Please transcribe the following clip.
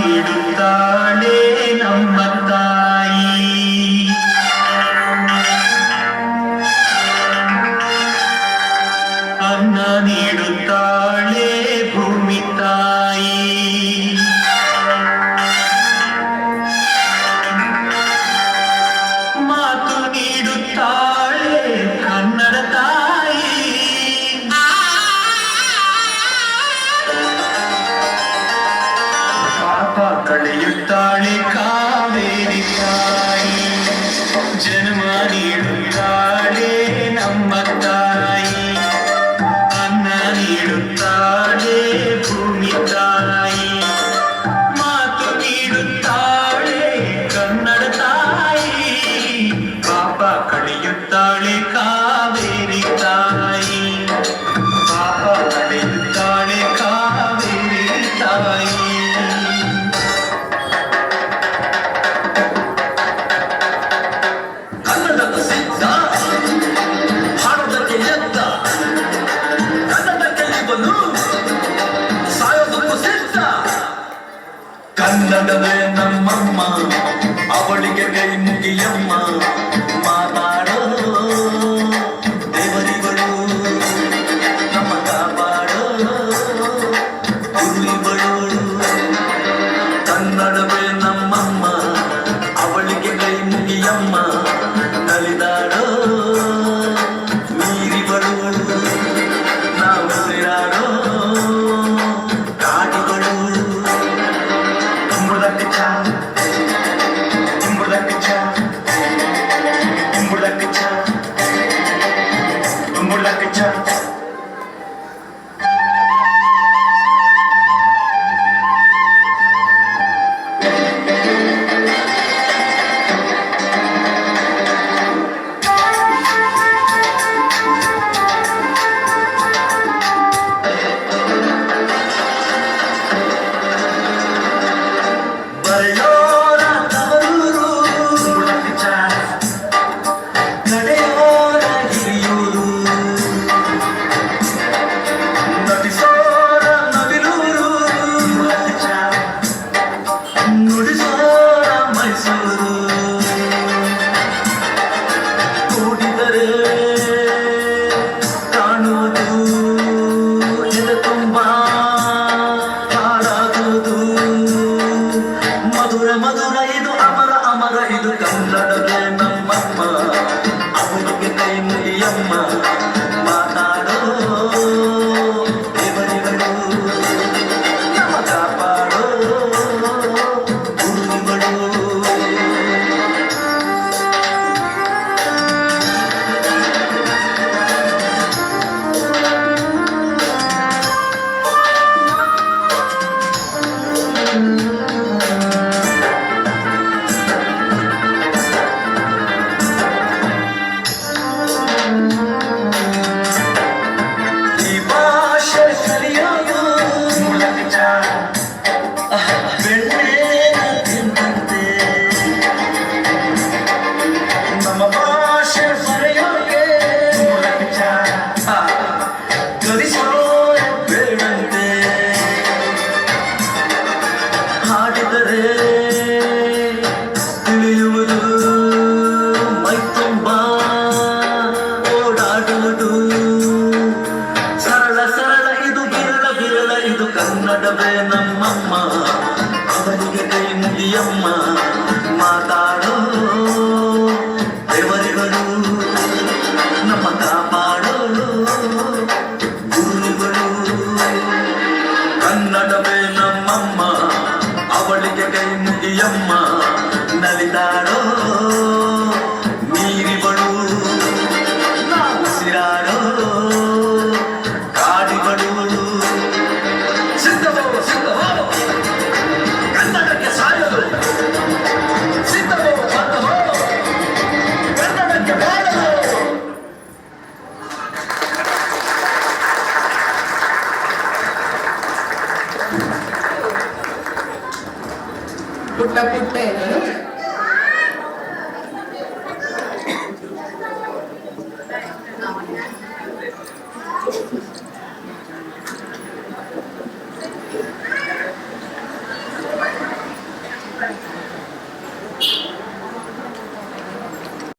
ನೀಡುತ್ತಾಳೆ ನಮ್ಮ ತಾಯಿ. ಅನ್ನ ನೀಡುತ್ತಾಳೆ ಭೂಮಿ ತಾಯಿ. ಮಾತು ನೀಡುತ್ತಾಳೆ ಕನ್ನಡ ತಾಯಿ. ಪಾಪ ಕಳೆಯುತ್ತಾಳೆ ಕಾವೇರಿ ತಾಯಿ. ಜನ್ಮ ನೀಡುತ್ತಾಳೆ ನಮ್ಮ ತಾಯಿ. ಅನ್ನ ನೀಡುತ್ತಾಳೆ ಭೂಮಿ ತಾಯಿ. ಮಾತು ನೀಡುತ್ತಾಳೆ ಕನ್ನಡ ತಾಯಿ. ಪಾಪ ಕಳೆಯುತ್ತಾಳೆ ಕಾವೇರಿ ತಾಯಿ. ಪಾಪ ಕಳೆಯುತ್ತಾಳೆ ಕಾವೇರಿ ತಾಯಿ. ಕನ್ನಡದ ಸಿದ್ಧ ಹಾಡೋದಕ್ಕೆ ಎದ್ದ ಕನ್ನಡಕ್ಕೆ ಇವನು ಸಾಯೋದಕ್ಕೂ ಸಿದ್ಧ. ಕನ್ನಡವೇ ನಮ್ಮಮ್ಮ ಅವಳಿಗೆ ಕೈ ಮುಗಿಯಮ್ಮ. ಮಾತಾಡೋ ದೇವರಿಗಳು ನಮ್ಮ ಕಾಪಾಡೋ ಗುರುಗಳು. ಕನ್ನಡವೇ ನಮ್ಮಮ್ಮ ಅವಳಿಗೆ ಕೈ ಮುಗಿಯಮ್ಮ. ನಲಿದಾಡೋ ನೀರಿಗಳು ನಾವು ಉಸಿರಾಡೋ ಕಾಡುಗಳು. ತುಂಬುದಕ್ಕೆ ಚಾ ತುಂಬುದಕ್ಕೆ ಚಾ ತುಂಬುದಕ್ಕೆ ಚಾ ತುಂಬುದಕ್ಕೆ ಚಾ. ಬರೆಯೋರ ತವರೂರು ತುಂಬುದಕ್ಕೆ ಚಾ. ನಡೆಯೋರ ಹಿರಿಯೂರು. ನಟಿಸೋರ ನವಿಲೂರು ತುಂಬುದಕ್ಕೆ ಚಾ. ನುಡಿಸೋರ ಮೈಸೂರು. ಕೂಡಿದರೆ ಕಾಣುವುದು ಎದೆ ತುಂಬ ಹಾಡಾಗುವುದು. ಮಧುರ ಮಧುರ ಇದು ಅಮರ ಅಮರ ಇದು ಕನ್ನಡವೇ ನಮ್ಮಮ್ಮ ಅವನಿಗೆ ಕೈ ಮುಗಿಯಮ್ಮ. ಮಾತಾಡೋ ದೇವರಿಗಳು ನಮ್ಮ ಕಾಪಾಡೋ ಗುರುಗಳು. ಈ ಭಾಷೆ ಕಲಿಯೋದು ಮೂಲಕ ಚಾ. ಬೆಣ್ಣೆನ ತಿಂದಂತೆ ನಮ್ಮ ಭಾಷೆ ಬರೆಯೋಕೆ ಮೂಲಕ ಚಾ. ಕಲಿಸೋರೆ ಬೇಡಂತೆ ಹಾಡಿದರೆ ತಿಳಿಯುವುದು ಮೈ ತುಂಬ ಓಡಾಡುವುದು. ಸರಳ ಸರಳ ಇದು ಬಿರಳ ಬಿರಳ ಇದು ಕನ್ನಡವೇ ನಮ್ಮಮ್ಮ ಅವರಿಗೆ ಕೈ ಮುಗಿಯಮ್ಮ. ಮಾತಾಡೋ ದೇವರಿಗಳು ನಮ್ಮ ಕಾಪಾಡೋ ಗುರುಗಳು. ಕನ್ನಡವೇ ನಮ್ಮಮ್ಮ ಅವಳಿಗೆ ಕೈ ಮುಗಿಯಮ್ಮ. ನಲಿದಾಡೋ ನೀರಿಗಳು ನಾವು ಉಸಿರಾಡೋ ಕಾಡುಗಳು. ಸಿದ್ಧವೋ ಸಿದ್ಧವೋ ಕನ್ನಡಕ್ಕೆ ಸಾಯಲು. ಸಿದ್ಧವೋ ಬದ್ಧವೋ ಕನ್ನಡಕ್ಕೆ ಬಾಳಲು. ಪುಟ್ಟ ಪುಟ್ಟ